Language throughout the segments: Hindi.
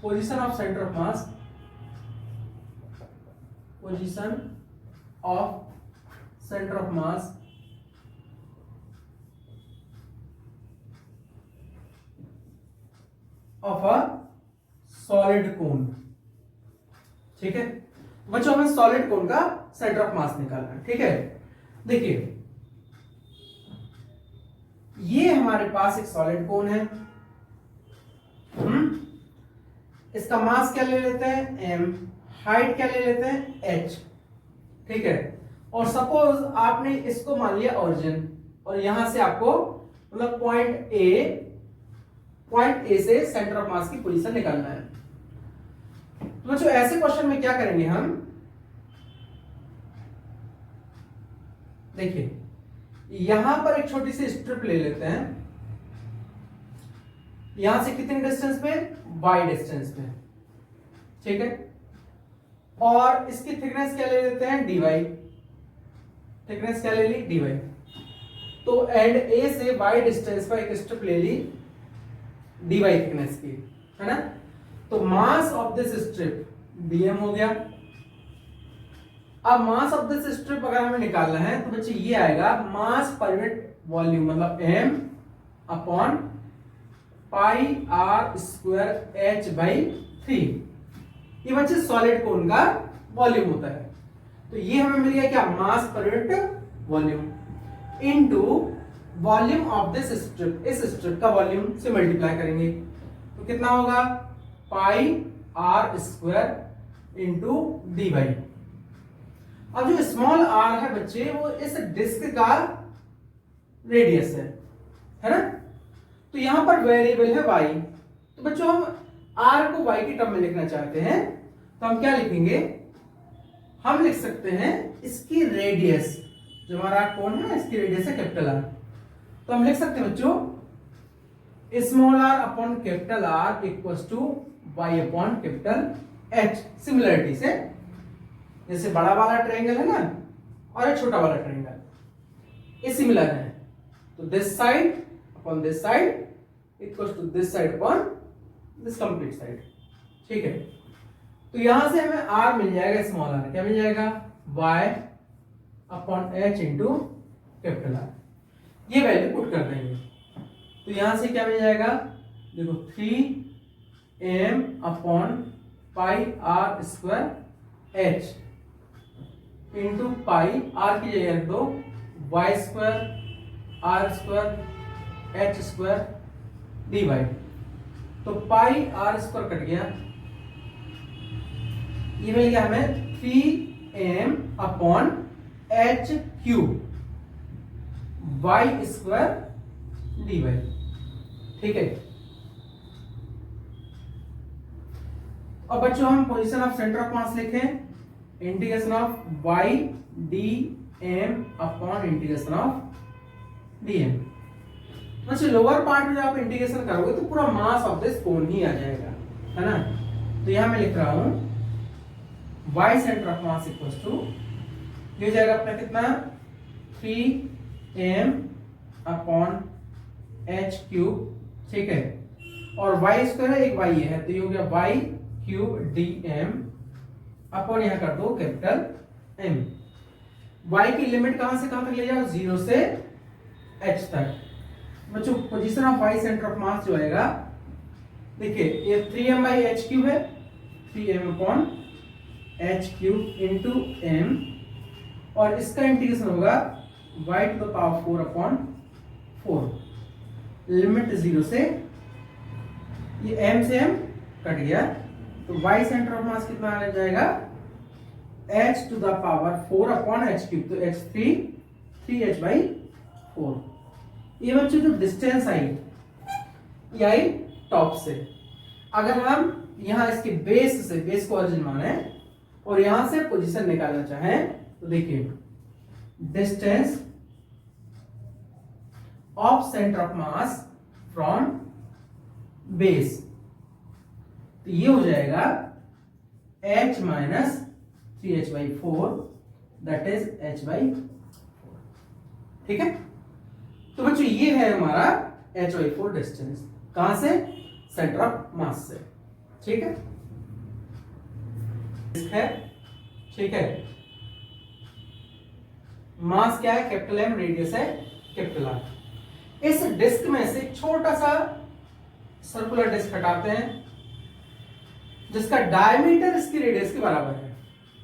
Position of centre of mass, position of centre of mass of a solid कोन। ठीक है बच्चों, हमें सॉलिड कोन का सेंटर ऑफ मास निकालना है। ठीक है, देखिए ये हमारे पास एक सॉलिड कोन है। इसका मास क्या ले लेते हैं m, हाइट क्या ले लेते हैं h। ठीक है, और सपोज आपने इसको मान लिया ओरिजिन, और यहां से आपको मतलब पॉइंट ए से सेंटर ऑफ मास की पोजीशन निकालना है। तो बच्चों ऐसे क्वेश्चन में क्या करेंगे हम, देखिए यहां पर एक छोटी सी स्ट्रिप ले लेते हैं, यहां से कितने डिस्टेंस पे, y डिस्टेंस पे। ठीक है, और इसकी थिकनेस क्या ले लेते हैं dy, थिकनेस क्या ले ली dy। तो एंड a से y डिस्टेंस पर एक स्ट्रिप ले ली dy थिकनेस की, है ना। तो mass of this strip dm हो गया। अब मास ऑफ दिस स्ट्रिप अगर हमें निकालना है तो बच्चे ये आएगा मास पर यूनिट वॉल्यूम, मतलब m upon pi r square h by 3। ये बच्चे सॉलिड कोन का वॉल्यूम होता है। तो ये हमें मिल गया क्या, mass per unit volume into volume of this strip. इस स्ट्रिप का वॉल्यूम से मल्टीप्लाई करेंगे तो कितना होगा, pi r square into d y. अब जो स्मॉल आर है बच्चे वो इस डिस्क का रेडियस है ना। तो यहां पर वेरिएबल है y। तो बच्चों हम r को y की टर्म में लिखना चाहते हैं तो हम क्या लिखेंगे, हम लिख सकते हैं इसकी रेडियस, जो हमारा कोण है इसकी रेडियस है कैपिटल R। तो हम लिख सकते हैं बच्चों small r upon capital R equals to y upon capital H। Similarity से जैसे बड़ा वाला ट्रायंगल है ना और एक छोटा वाला ट्रायंगल, ये सिमिलर है। तो this side upon this side equals to this side upon this complete side. ठीक है, तो यहां से हमें r मिल जाएगा, स्मॉल r क्या मिल जाएगा, y upon h into capital R। ये वैल्यू पुट कर देंगे तो यहां से क्या मिल जाएगा, देखो 3m upon pi r square h into pi r की जगह रख दो y square r square h square d y. तो पाई आर स्क्वायर कट गया, ये मिल गया हमें 3m upon h cube y square d y. ठीक है, और बच्चों हम position of centre of mass लिखें, integration of y d m upon integration of d m. बच्चों लोअर पार्ट में जब आप इंटीग्रेशन करोगे तो पूरा मास ऑफ दिस कोन ही आ जाएगा, है ना। तो यहां मैं लिख रहा हूं y centre of mass equals to, ये हो जाएगा अपना कितना 3m अपॉन एच क्यूब। ठीक है, और वाई स्क्वायर है, एक वाई है तो ये हो गया y cube d m upon यहां कर दो कैपिटल एम। वाई की लिमिट कहां से कहां तक ले जाओ, 0 से h तक। बच्चों position of y centre of mass जो आएगा, देखिए ये 3m बाई एच क्यूब है, 3m upon h cube into m, और इसका इंटीग्रेशन होगा y to the power 4 upon 4। Limit 0 से ये m से m कट गया तो y सेंटर ऑफ मास कितना आ जाएगा, h to the power 4 upon h cube, तो h 3h बाई 4। ये बच्चों जो डिस्टेंस आई ये आई टॉप से। अगर हम यहां इसके बेस से, बेस को ओरिजिन माने और यहां से पोजीशन निकालना चाहें तो देखिए distance of centre of mass from base, तो ये हो जाएगा h minus 3h by 4 that is h by 4। ठीक है, तो बच्चों ये है हमारा h बाई 4 डिस्टेंस, कहां से, सेंटर ऑफ मास से। ठीक है, है, ठीक है। मास क्या है, कैपिटल एम, रेडियस है कैपिटल आर। इस डिस्क में से छोटा सा सर्कुलर डिस्क हटाते हैं जिसका डायमीटर इसकी रेडियस के बराबर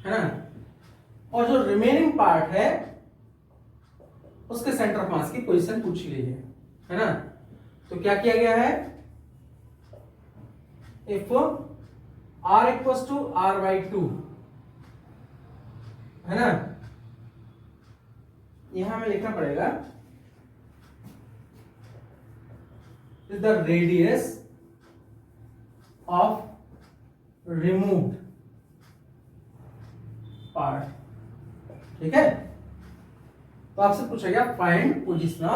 है ना, और जो रिमेनिंग पार्ट है उसके सेंटर ऑफ मास की पोजीशन पूछ ली है ना। तो क्या किया गया है, if r equals to r/2 है ना, यहां हमें लिखना पड़ेगा the radius of removed part, ठीक है। तो आपसे पूछा गया find position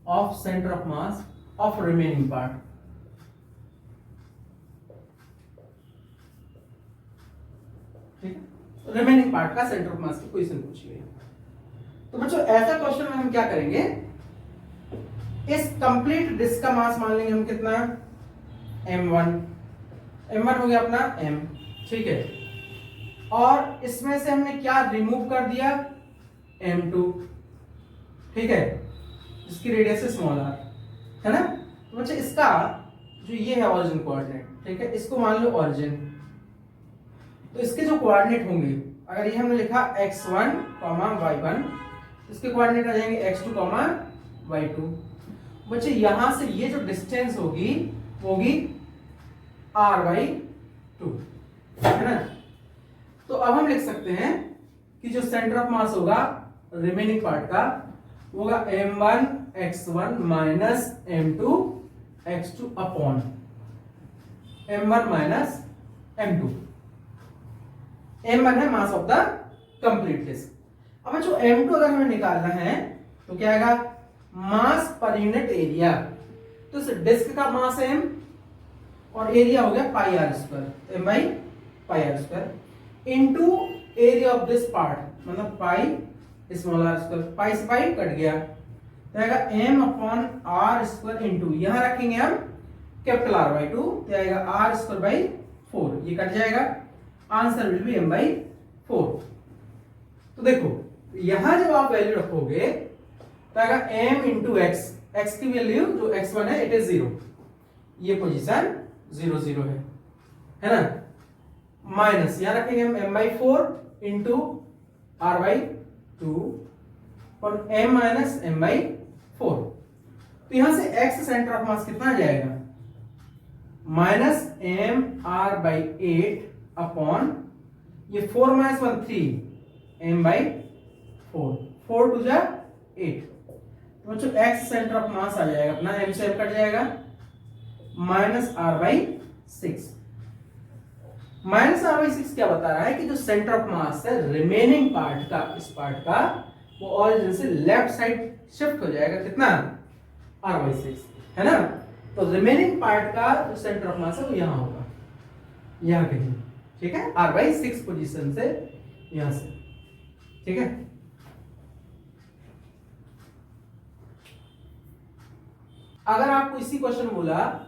of centre of mass of remaining part. ठीक है, रिमेनिंग पार्ट का सेंटर ऑफ मास की पोजीशन पूछी गई। तो बच्चों ऐसा क्वेश्चन में हम क्या करेंगे, इस कंप्लीट डिस्क का मास मान लेंगे हम कितना, m1 हो गया अपना m, ठीक है। और इसमें से हमने क्या रिमूव कर दिया, m2, ठीक है, जिसकी रेडियस है स्मॉल r, है ना। तो बच्चे इसका जो ये है ओरिजिन कोऑर्डिनेट, ठीक है, इसको मान लो ओरिजिन। तो इसके जो कोऑर्डिनेट होंगे, अगर ये हमने लिखा x1, y1, इसके कोऑर्डिनेट आ जाएंगे x2, y2। बच्चे यहां से ये जो डिस्टेंस होगी r/2, है ना। तो अब हम लिख सकते हैं कि जो सेंटर ऑफ मास होगा रिमेनिंग पार्ट का वो होगा m1 x1 minus m2 x2 upon m1 minus m2। m1 है mass of the complete disc. अब जो m2 अगर हमें निकालना है तो क्या आएगा, मास पर यूनिट एरिया। तो इस डिस्क का मास m और एरिया हो गया pi r square, m by pi r square into area of this part, मतलब pi small r square, pi से पाई कट गया तो आएगा m upon r square into, यहां रखेंगे हम कैपिटल R/2 तो आएगा आर स्क्वायर बाई 4, ये कट जाएगा, answer will be m by 4। तो देखो यहां जब आप वैल्यू रखोगे तो आएगा m इंटू एक्स, एक्स की वैल्यू जो x1 है इट इज 0, ये पोजीशन 0 0 है ना, माइनस यहां रखेंगे हम m बाई 4 इंटू r/2 और m माइनस m बाई 4। तो यहां से x सेंटर ऑफ मास कितना आ जाएगा, minus m r by 8 upon ये 4 माइनस 1 3 m बाई 4, 4 टू जा 8। तो बच्चों x सेंटर ऑफ मास आ जाएगा अपना, m से m कट जाएगा, माइनस r/6। माइनस r/6 क्या बता रहा है कि जो सेंटर ऑफ मास है रिमेनिंग पार्ट का, इस पार्ट का, वो ओरिजिन से लेफ्ट साइड शिफ्ट हो जाएगा, कितना r/6, है ना। तो रिमेनिंग पार्ट का जो सेंटर ऑफ मास है वो यहां होगा, यहां कहीं, ठीक है, r/6 पोजीशन से यहां से, ठीक है। अगर आपको इसी क्वेश्चन बोला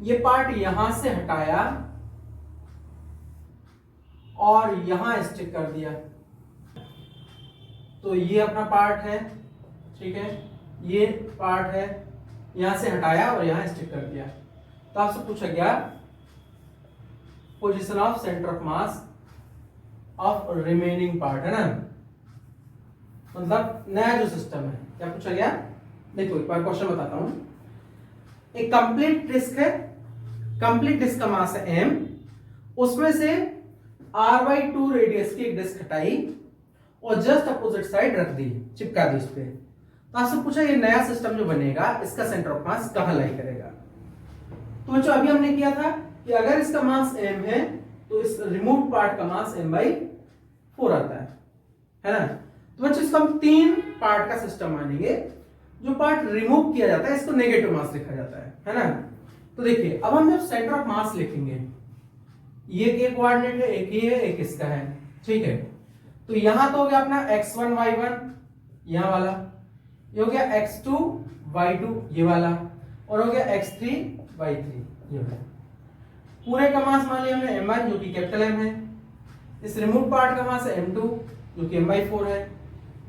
ये पार्ट यहां से हटाया और यहां स्टिक कर दिया, तो ये अपना पार्ट है, ठीक है, ये पार्ट है, यहां से हटाया और यहां स्टिक कर दिया। तो आपसे पूछा गया position of centre of mass of remaining part, है ना, मतलब नया जो सिस्टम है, क्या पूछा गया, देखो एक बार क्वेश्चन बताता हूं। एक कंप्लीट डिस्क है, कंप्लीट डिस्क का मास है m, उसमें से r/2 रेडियस की एक डिस्क हटाई और जस्ट अपोजिट साइड रख दी, चिपका दी इस पे। तो आपसे पूछा ये नया सिस्टम जो बनेगा इसका सेंटर ऑफ मास कहां लाई करेगा। तो बच्चों अभी हमने किया था कि अगर इसका मास m है तो इस रिमूव पार्ट का मास m बाई 4 आता है ना। तो बच्चों इसको हम 3 पार्ट का सिस्टम मानेंगे। जो पार्ट रिमूव किया जाता है इसको नेगेटिव मास लिखा जाता है ना। तो देखिए अब हम जब सेंटर ऑफ मास लिखेंगे, ये एक कोऑर्डिनेट है, एक ये है, एक इसका है, ठीक है। तो यहां तो हो गया अपना x1 y1, यहाँ वाला, ये हो गया x2 y2 ये वाला, और हो गया x3 y3 ये वाला। पूरे का मास मान लिया हमने m1 जो कि कैपिटल M है, इस रिमूव पार्ट का मास है m2 जो कि m/4 है,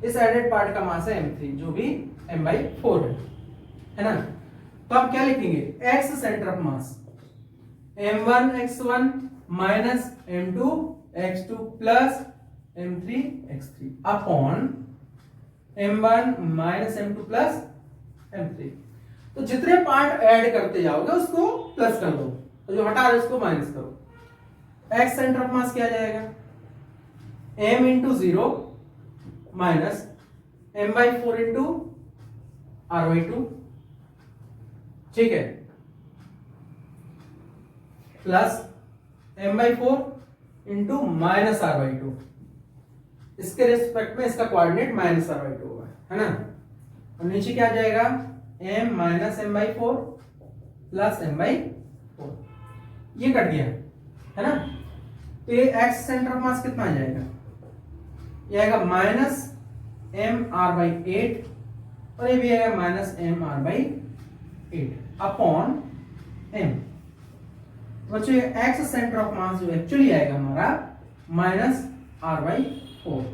इस एडेड पार्ट का मास है m3 जो भी m/4 है ना। तो आप क्या लिखेंगे, x centre of mass m1 x1 minus m2 x2 plus m3 x3 upon m1 minus m2 plus m3। तो जितने पार्ट ऐड करते जाओगे उसको प्लस कर दो, तो जो हटा रहे उसको माइनस करो। x सेंटर ऑफ मास क्या जाएगा, m into 0 minus m/4 into r/2, ठीक है, plus m/4 into minus r/2। इसके रिस्पेक्ट में इसका कोऑर्डिनेट माइनस r/2 होगा, है ना। और नीचे क्या जाएगा, m minus m/4 plus m/4, ये कट गया, है ना। तो ये x सेंटर ऑफ मास कितना आ जाएगा, ये आएगा माइनस mr/8 और ये भी आएगा माइनस mr/8 अपॉन m। बच्चों ये x सेंटर ऑफ मास जो एक्चुअली आएगा हमारा माइनस r/4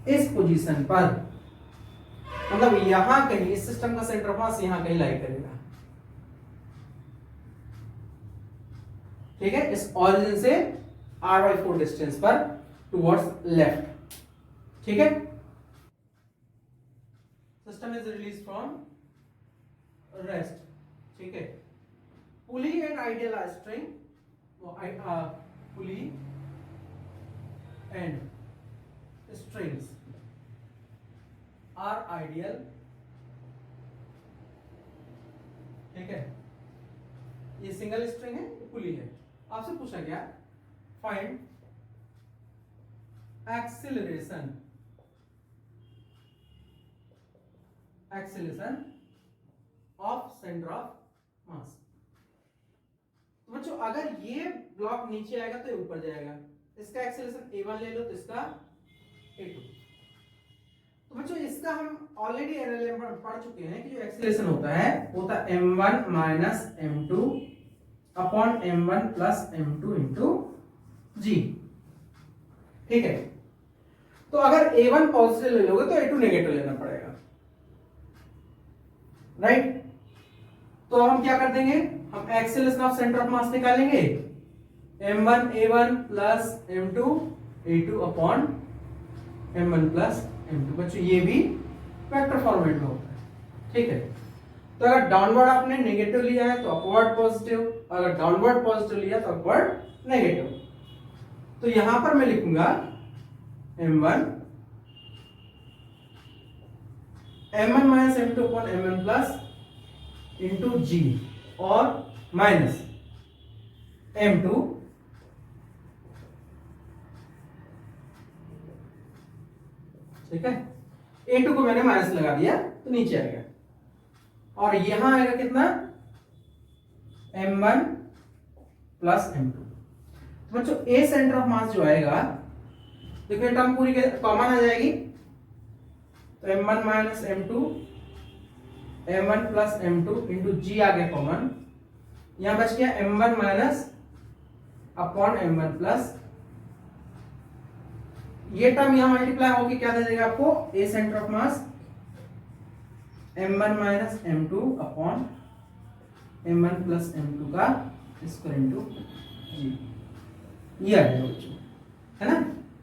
इस पोजीशन पर, मतलब यहां कहीं इस सिस्टम का सेंटर ऑफ मास यहां कहीं लाई करेगा, ठीक है, इस ऑरिजिन से r/4 डिस्टेंस पर टुवर्ड्स लेफ्ट, ठीक है। System is release from rest, ठीक है। Pulley and ideal string, pulley and strings are ideal, ठीक है। ये सिंगल स्ट्रिंग है, पुली है। आपसे पूछा गया find acceleration of centre of मास। तो बच्चों अगर ये ब्लॉक नीचे आएगा तो ये ऊपर जाएगा, इसका एक्सीलरेशन a1 ले लो तो इसका a2। तो बच्चों इसका हम ऑलरेडी एलएलएम में पढ़ चुके हैं कि जो एक्सीलरेशन होता है m1 minus m2 upon m1 plus m2 into g, ठीक है। तो अगर a1 पॉजिटिव ले लोगे तो a2 नेगेटिव लेना पड़ेगा, राइट। तो हम क्या कर देंगे, हम एक्सीलरेशन ऑफ सेंटर ऑफ मास निकालेंगे, m1 a1 plus m2 a2 upon m1 plus m2। बच्चों ये भी वेक्टर फॉर्मेट में होता है, ठीक है। तो अगर डाउनवर्ड आपने नेगेटिव लिया है तो अपवर्ड पॉजिटिव, अगर डाउनवर्ड पॉजिटिव लिया तो अपवर्ड नेगेटिव। तो यहां पर मैं लिखूंगा m1 minus m2 upon m1 plus into g और माइनस m2 ठीक है। a2 को मैंने माइनस लगा दिया तो नीचे आएगा, और यहां आएगा कितना m1 प्लस m2। तो बच्चों a सेंटर ऑफ मास जो आएगा, देखो ये टर्म पूरी कॉमन आ जाएगी, तो m1 minus m2 m1 plus m2 into g आ गया कॉमन, यहां बच गया m1 minus upon m1 plus, ये टर्म यहां मल्टीप्लाई होगी क्या दे देगा आपको, a centre of mass m1 minus m2 upon m1 plus m2 का स्क्वायर इंटू g, ये आ जाएगा बच्चों, है ना।